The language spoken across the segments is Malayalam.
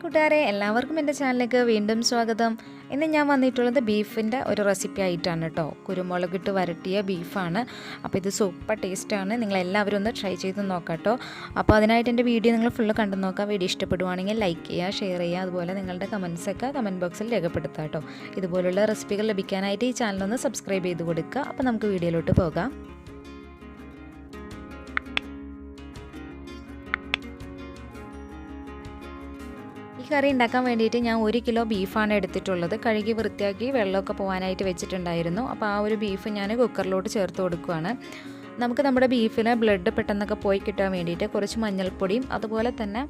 കൂട്ടുകാരെ എല്ലാവർക്കും എൻ്റെ ചാനലിലേക്ക് വീണ്ടും സ്വാഗതം. ഇന്ന് ഞാൻ വന്നിട്ടുള്ളത് ബീഫിൻ്റെ ഒരു റെസിപ്പി ആയിട്ടാണ് കേട്ടോ. കുരുമുളകിട്ട് വരട്ടിയ ബീഫാണ്. അപ്പോൾ ഇത് സൂപ്പർ ടേസ്റ്റാണ്. നിങ്ങളെല്ലാവരും ഒന്ന് ട്രൈ ചെയ്ത് നോക്കാം കേട്ടോ. അപ്പോൾ അതിനായിട്ട് എൻ്റെ വീഡിയോ നിങ്ങൾ ഫുള്ള് കണ്ടു നോക്കാം. വീഡിയോ ഇഷ്ടപ്പെടുവാണെങ്കിൽ ലൈക്ക് ചെയ്യുക, ഷെയർ ചെയ്യുക, അതുപോലെ നിങ്ങളുടെ കമൻസൊക്കെ കമൻറ്റ് ബോക്സിൽ രേഖപ്പെടുത്തുക കേട്ടോ. ഇതുപോലുള്ള റെസിപ്പികൾ ലഭിക്കാനായിട്ട് ഈ ചാനലൊന്ന് സബ്സ്ക്രൈബ് ചെയ്ത് കൊടുക്കുക. അപ്പോൾ നമുക്ക് വീഡിയോയിലോട്ട് പോകാം. ഈ കറി ഉണ്ടാക്കാൻ വേണ്ടിയിട്ട് ഞാൻ 1 കിലോ ബീഫാണ് എടുത്തിട്ടുള്ളത്. കഴുകി വൃത്തിയാക്കി വെള്ളമൊക്കെ പോകാനായിട്ട് വെച്ചിട്ടുണ്ടായിരുന്നു. അപ്പോൾ ആ ഒരു ബീഫ് ഞാൻ കുക്കറിലോട്ട് ചേർത്ത് കൊടുക്കുകയാണ്. നമുക്ക് നമ്മുടെ ബീഫിന് ബ്ലഡ് പെട്ടെന്നൊക്കെ പോയി കിട്ടാൻ വേണ്ടിയിട്ട് കുറച്ച് മഞ്ഞൾപ്പൊടിയും അതുപോലെ തന്നെ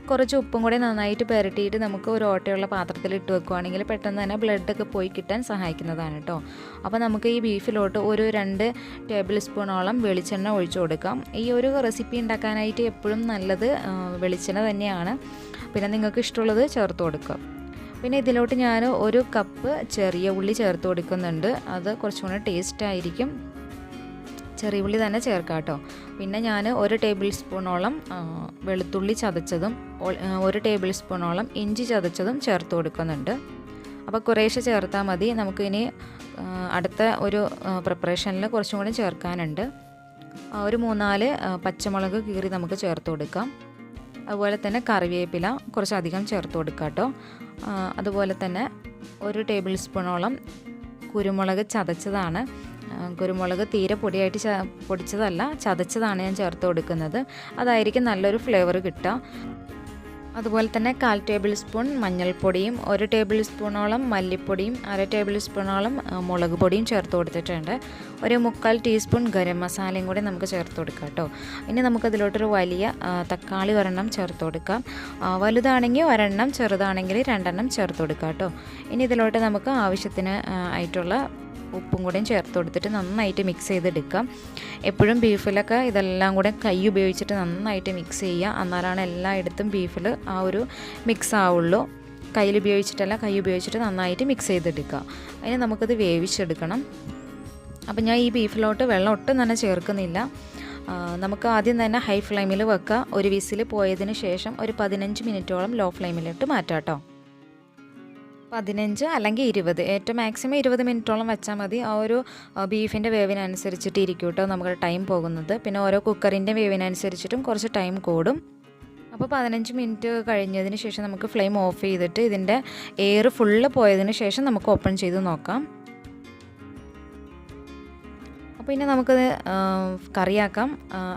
കുറച്ച് ഉപ്പും കൂടി നന്നായിട്ട് പുരട്ടിയിട്ട് നമുക്ക് ഒരു ഓട്ടയുള്ള പാത്രത്തിൽ ഇട്ട് വെക്കുകയാണെങ്കിൽ പെട്ടെന്ന് തന്നെ ബ്ലഡൊക്കെ പോയി കിട്ടാൻ സഹായിക്കുന്നതാണ് കേട്ടോ. അപ്പോൾ നമുക്ക് ഈ ബീഫിലോട്ട് ഒരു 2 ടേബിൾ സ്പൂണോളം വെളിച്ചെണ്ണ ഒഴിച്ചു കൊടുക്കാം. ഈ ഒരു റെസിപ്പി ഉണ്ടാക്കാനായിട്ട് എപ്പോഴും നല്ലത് വെളിച്ചെണ്ണ തന്നെയാണ്. പിന്നെ നിങ്ങൾക്ക് ഇഷ്ടമുള്ളത് ചേർത്ത് കൊടുക്കുക. പിന്നെ ഇതിലോട്ട് ഞാൻ 1 കപ്പ് ചെറിയ ഉള്ളി ചേർത്ത് കൊടുക്കുന്നുണ്ട്. അത് കുറച്ചും കൂടെ ടേസ്റ്റ് ആയിരിക്കും. ചെറിയ ഉള്ളി തന്നെ ചേർക്കാം കേട്ടോ. പിന്നെ ഞാൻ 1 ടേബിൾ സ്പൂണോളം വെളുത്തുള്ളി ചതച്ചതും 1 ടേബിൾ സ്പൂണോളം ഇഞ്ചി ചതച്ചതും ചേർത്ത് കൊടുക്കുന്നുണ്ട്. അപ്പോൾ കുറേശ്ശെ ചേർത്താൽ മതി. നമുക്കിനി അടുത്ത ഒരു പ്രിപ്പറേഷനിൽ കുറച്ചും കൂടി ചേർക്കാനുണ്ട്. ഒരു 3-4 പച്ചമുളക് കീറി നമുക്ക് ചേർത്ത് കൊടുക്കാം. അതുപോലെ തന്നെ കറിവേപ്പില കുറച്ചധികം ചേർത്ത് കൊടുക്കാം കേട്ടോ. അതുപോലെ തന്നെ 1 ടേബിൾ സ്പൂണോളം കുരുമുളക് ചതച്ചതാണ്. കുരുമുളക് തീരെ പൊടിച്ചതല്ല, ചതച്ചതാണ് ഞാൻ ചേർത്ത് കൊടുക്കുന്നത്. അതായിരിക്കും നല്ലൊരു ഫ്ലേവർ കിട്ടുക. അതുപോലെ തന്നെ 1/4 ടേബിൾ സ്പൂൺ മഞ്ഞൾപ്പൊടിയും 1 ടേബിൾ സ്പൂണോളം മല്ലിപ്പൊടിയും 1/2 ടേബിൾ സ്പൂണോളം മുളക് പൊടിയും ചേർത്ത് കൊടുത്തിട്ടുണ്ട്. 1/4 ടീസ്പൂൺ ഗരം മസാലയും കൂടി നമുക്ക് ചേർത്ത് കൊടുക്കാം കേട്ടോ. ഇനി നമുക്കതിലോട്ടൊരു വലിയ തക്കാളി 1 ചേർത്ത് കൊടുക്കാം. വലുതാണെങ്കിൽ 1, ചെറുതാണെങ്കിൽ 2 ചേർത്ത് കൊടുക്കാം കേട്ടോ. ഇനി ഇതിലോട്ട് നമുക്ക് ആവശ്യത്തിന് ആയിട്ടുള്ള ഉപ്പും കൂടെയും ചേർത്ത് കൊടുത്തിട്ട് നന്നായിട്ട് മിക്സ് ചെയ്തെടുക്കാം. എപ്പോഴും ബീഫിലൊക്കെ ഇതെല്ലാം കൂടെ കൈ ഉപയോഗിച്ചിട്ട് നന്നായിട്ട് മിക്സ് ചെയ്യുക. എന്നാലാണ് എല്ലായിടത്തും ബീഫിൽ ആ ഒരു മിക്സ് ആവുള്ളൂ. കയ്യിൽ ഉപയോഗിച്ചിട്ടല്ല, കൈ ഉപയോഗിച്ചിട്ട് നന്നായിട്ട് മിക്സ് ചെയ്തെടുക്കുക. അതിന് നമുക്കത് വേവിച്ചെടുക്കണം. അപ്പം ഞാൻ ഈ ബീഫിലോട്ട് വെള്ളം ഒട്ടും തന്നെ ചേർക്കുന്നില്ല. നമുക്ക് ആദ്യം തന്നെ ഹൈ ഫ്ലെയിമിൽ വെക്കുക. ഒരു വിസിൽ പോയതിന് ശേഷം ഒരു 15 മിനിറ്റോളം ലോ ഫ്ലെയിമിലിട്ട് മാറ്റാം കേട്ടോ. 15 അല്ലെങ്കിൽ 20, ഏറ്റവും മാക്സിമം 20 മിനിറ്റോളം വെച്ചാൽ മതി. ആ ഒരു ബീഫിൻ്റെ വേവിനനുസരിച്ചിട്ട് ഇരിക്കും കേട്ടോ നമുക്ക് ടൈം പോകുന്നത്. പിന്നെ ഓരോ കുക്കറിൻ്റെ വേവിനനുസരിച്ചിട്ടും കുറച്ച് ടൈം കൂടും. അപ്പോൾ 15 മിനിറ്റ് കഴിഞ്ഞതിന് ശേഷം നമുക്ക് ഫ്ലെയിം ഓഫ് ചെയ്തിട്ട് ഇതിൻ്റെ എയർ ഫുള്ള് പോയതിന് ശേഷം നമുക്ക് ഓപ്പൺ ചെയ്ത് നോക്കാം. അപ്പോൾ ഇനി നമുക്കത് കറിയാക്കാം.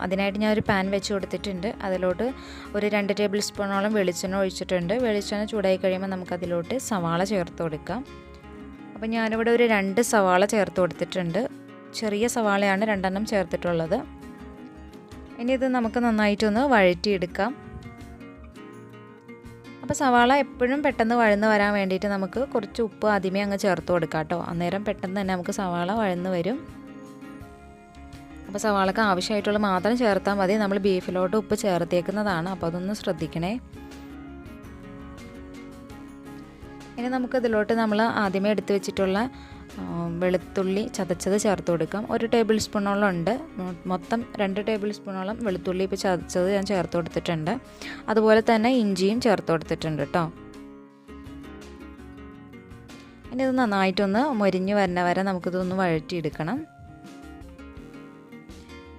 അതിനായിട്ട് ഞാനൊരു പാൻ വെച്ച് കൊടുത്തിട്ടുണ്ട്. അതിലോട്ട് ഒരു 2 ടേബിൾ സ്പൂണോളം വെളിച്ചെണ്ണ ഒഴിച്ചിട്ടുണ്ട്. വെളിച്ചെണ്ണ ചൂടായി കഴിയുമ്പോൾ നമുക്കതിലോട്ട് സവാള ചേർത്ത് കൊടുക്കാം. അപ്പോൾ ഞാനിവിടെ ഒരു 2 സവാള ചേർത്ത് കൊടുത്തിട്ടുണ്ട്. ചെറിയ സവാളയാണ് 2 ചേർത്തിട്ടുള്ളത്. ഇനി ഇത് നമുക്ക് നന്നായിട്ടൊന്ന് വഴറ്റിയെടുക്കാം. അപ്പോൾ സവാള എപ്പോഴും പെട്ടെന്ന് വഴന്ന് വരാൻ വേണ്ടിയിട്ട് നമുക്ക് കുറച്ച് ഉപ്പ് ആദ്യമേ അങ്ങ് ചേർത്ത് കൊടുക്കാം കേട്ടോ. അന്നേരം പെട്ടെന്ന് തന്നെ നമുക്ക് സവാള വഴന്ന് വരും. അപ്പോൾ സവാളക്ക് ആവശ്യമായിട്ടുള്ള മാത്രം ചേർത്താൽ മതി. നമ്മൾ ബീഫിലോട്ട് ഉപ്പ് ചേർത്തേക്കുന്നതാണ്. അപ്പോൾ അതൊന്ന് ശ്രദ്ധിക്കണേ. ഇനി നമുക്കിതിലോട്ട് നമ്മൾ ആദ്യമേ എടുത്ത് വെച്ചിട്ടുള്ള വെളുത്തുള്ളി ചതച്ചത് ചേർത്ത് കൊടുക്കാം. 1 ടേബിൾ സ്പൂണോളം ഉണ്ട്. മൊത്തം 2 ടേബിൾ സ്പൂണോളം വെളുത്തുള്ളി ഇപ്പോൾ ചതച്ചത് ഞാൻ ചേർത്ത് കൊടുത്തിട്ടുണ്ട്. അതുപോലെ തന്നെ ഇഞ്ചിയും ചേർത്ത് കൊടുത്തിട്ടുണ്ട് കേട്ടോ. ഇനി ഇത് നന്നായിട്ടൊന്ന് മൊരിഞ്ഞ് വരുന്ന വരെ നമുക്കിതൊന്ന് വഴറ്റിയെടുക്കണം.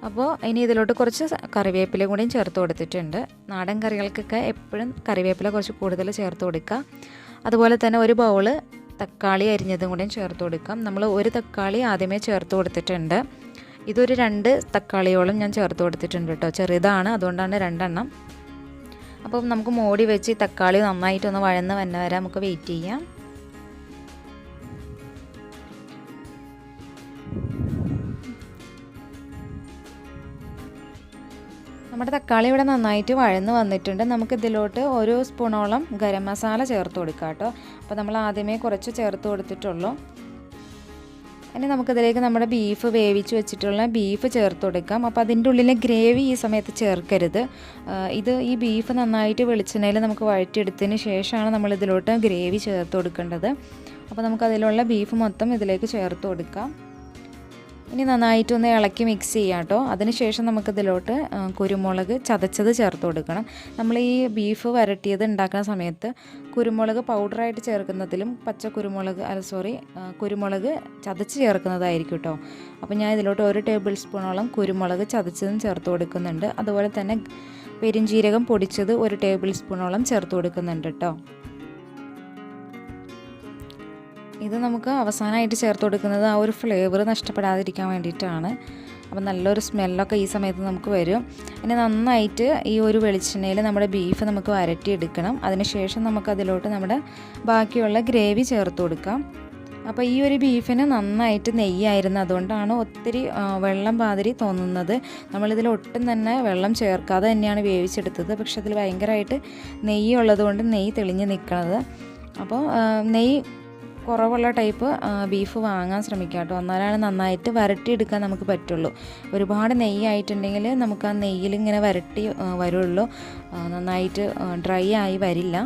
അപ്പോൾ ഇനി ഇതിലോട്ട് കുറച്ച് കറിവേപ്പില കൂടിയും ചേർത്ത് കൊടുത്തിട്ടുണ്ട്. നാടൻ കറികൾക്കൊക്കെ എപ്പോഴും കറിവേപ്പില കുറച്ച് കൂടുതൽ ചേർത്ത് കൊടുക്കുക. അതുപോലെ തന്നെ 1 ബൗള് തക്കാളി അരിഞ്ഞതും കൂടിയും ചേർത്ത് കൊടുക്കാം. നമ്മൾ 1 തക്കാളി ആദ്യമേ ചേർത്ത് കൊടുത്തിട്ടുണ്ട്. ഇതൊരു 2 തക്കാളിയോളം ഞാൻ ചേർത്ത് കൊടുത്തിട്ടുണ്ട് കേട്ടോ. ചെറുതാണ്, അതുകൊണ്ടാണ് 2. അപ്പം നമുക്ക് മൂടി വെച്ച് ഈ തക്കാളി നന്നായിട്ടൊന്ന് വഴന്ന് വന്ന വരെ നമുക്ക് വെയിറ്റ് ചെയ്യാം. നമ്മുടെ തക്കാളി ഇവിടെ നന്നായിട്ട് വഴന്ന് വന്നിട്ടുണ്ട്. നമുക്കിതിലോട്ട് 1 സ്പൂണോളം ഗരം മസാല ചേർത്ത് കൊടുക്കാം കേട്ടോ. അപ്പോൾ നമ്മൾ ആദ്യമേ കുറച്ച് ചേർത്ത് കൊടുത്തിട്ടുള്ളൂ. ഇനി നമുക്കിതിലേക്ക് നമ്മുടെ ബീഫ് വേവിച്ച് വെച്ചിട്ടുള്ള ബീഫ് ചേർത്ത് കൊടുക്കാം. അപ്പോൾ അതിൻ്റെ ഉള്ളിലെ ഗ്രേവി ഈ സമയത്ത് ചേർക്കരുത്. ഈ ബീഫ് നന്നായിട്ട് വെളിച്ചെണ്ണയിൽ നമുക്ക് വഴറ്റിയെടുത്തതിന് ശേഷമാണ് നമ്മളിതിലോട്ട് ഗ്രേവി ചേർത്ത് കൊടുക്കേണ്ടത്. അപ്പോൾ നമുക്കതിലുള്ള ബീഫ് മൊത്തം ഇതിലേക്ക് ചേർത്ത് കൊടുക്കാം. ഇനി നന്നായിട്ടൊന്ന് ഇളക്കി മിക്സ് ചെയ്യാം കേട്ടോ. അതിനുശേഷം നമുക്കിതിലോട്ട് കുരുമുളക് ചതച്ചത് ചേർത്ത് കൊടുക്കണം. നമ്മൾ ഈ ബീഫ് വരട്ടിയത് ഉണ്ടാക്കുന്ന സമയത്ത് കുരുമുളക് പൗഡറായിട്ട് ചേർക്കുന്നതിലും കുരുമുളക് ചതച്ച് ചേർക്കുന്നതായിരിക്കും കേട്ടോ. അപ്പോൾ ഞാൻ ഇതിലോട്ട് 1 ടേബിൾ സ്പൂണോളം കുരുമുളക് ചതച്ചതും ചേർത്ത് കൊടുക്കുന്നുണ്ട്. അതുപോലെ തന്നെ പെരുംജീരകം പൊടിച്ചത് 1 ടേബിൾ സ്പൂണോളം ചേർത്ത് കൊടുക്കുന്നുണ്ട് കേട്ടോ. ഇത് നമുക്ക് അവസാനമായിട്ട് ചേർത്ത് കൊടുക്കുന്നത് ആ ഒരു ഫ്ലേവർ നഷ്ടപ്പെടാതിരിക്കാൻ വേണ്ടിയിട്ടാണ്. അപ്പോൾ നല്ലൊരു സ്മെല്ലൊക്കെ ഈ സമയത്ത് നമുക്ക് വരും. ഇനി നന്നായിട്ട് ഈ ഒരു വെളിച്ചെണ്ണയിൽ നമ്മുടെ ബീഫ് നമുക്ക് വരട്ടിയെടുക്കണം. അതിനുശേഷം നമുക്കതിലോട്ട് നമ്മുടെ ബാക്കിയുള്ള ഗ്രേവി ചേർത്ത് കൊടുക്കാം. അപ്പോൾ ഈ ഒരു ബീഫിന് നന്നായിട്ട് നെയ്യായിരുന്നു, അതുകൊണ്ടാണ് ഒത്തിരി വെള്ളം മാതിരി തോന്നുന്നത്. നമ്മളിതിൽ ഒട്ടും തന്നെ വെള്ളം ചേർക്കാതെ തന്നെയാണ് വേവിച്ചെടുത്തത്. പക്ഷെ അതിൽ ഭയങ്കരമായിട്ട് നെയ്യ് ഉള്ളതുകൊണ്ട് നെയ്യ് തെളിഞ്ഞ് നിൽക്കുന്നത്. അപ്പോൾ നെയ്യ് കുറവുള്ള ടൈപ്പ് ബീഫ് വാങ്ങാൻ ശ്രമിക്കുക കേട്ടോ. എന്നാലാണ് നന്നായിട്ട് വരട്ടിയെടുക്കാൻ നമുക്ക് പറ്റുള്ളൂ. ഒരുപാട് നെയ്യായിട്ടുണ്ടെങ്കിൽ നമുക്ക് ആ നെയ്യിൽ ഇങ്ങനെ വരട്ടി വരുള്ളൂ, നന്നായിട്ട് ഡ്രൈ ആയി വരില്ല.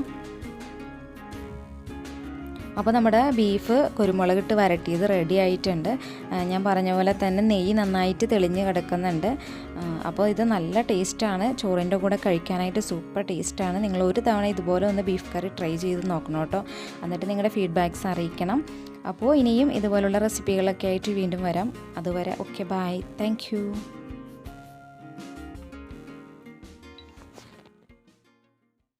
അപ്പോൾ നമ്മുടെ ബീഫ് കുരുമുളകിട്ട് വരട്ടിയത് റെഡി ആയിട്ടുണ്ട്. ഞാൻ പറഞ്ഞ പോലെ തന്നെ നെയ്യ് നന്നായിട്ട് തെളിഞ്ഞ് കിടക്കുന്നുണ്ട്. അപ്പോൾ ഇത് നല്ല ടേസ്റ്റാണ്, ചോറിൻ്റെ കൂടെ കഴിക്കാനായിട്ട് സൂപ്പർ ടേസ്റ്റാണ്. നിങ്ങൾ ഒരു തവണ ഇതുപോലെ ഒന്ന് ബീഫ് കറി ട്രൈ ചെയ്ത് നോക്കണം കേട്ടോ. എന്നിട്ട് നിങ്ങളുടെ ഫീഡ്ബാക്ക്സ് അറിയിക്കണം. അപ്പോൾ ഇനിയും ഇതുപോലുള്ള റെസിപ്പികളൊക്കെ ആയിട്ട് വീണ്ടും വരാം. അതുവരെ ഓക്കെ, ബൈ, താങ്ക് യു.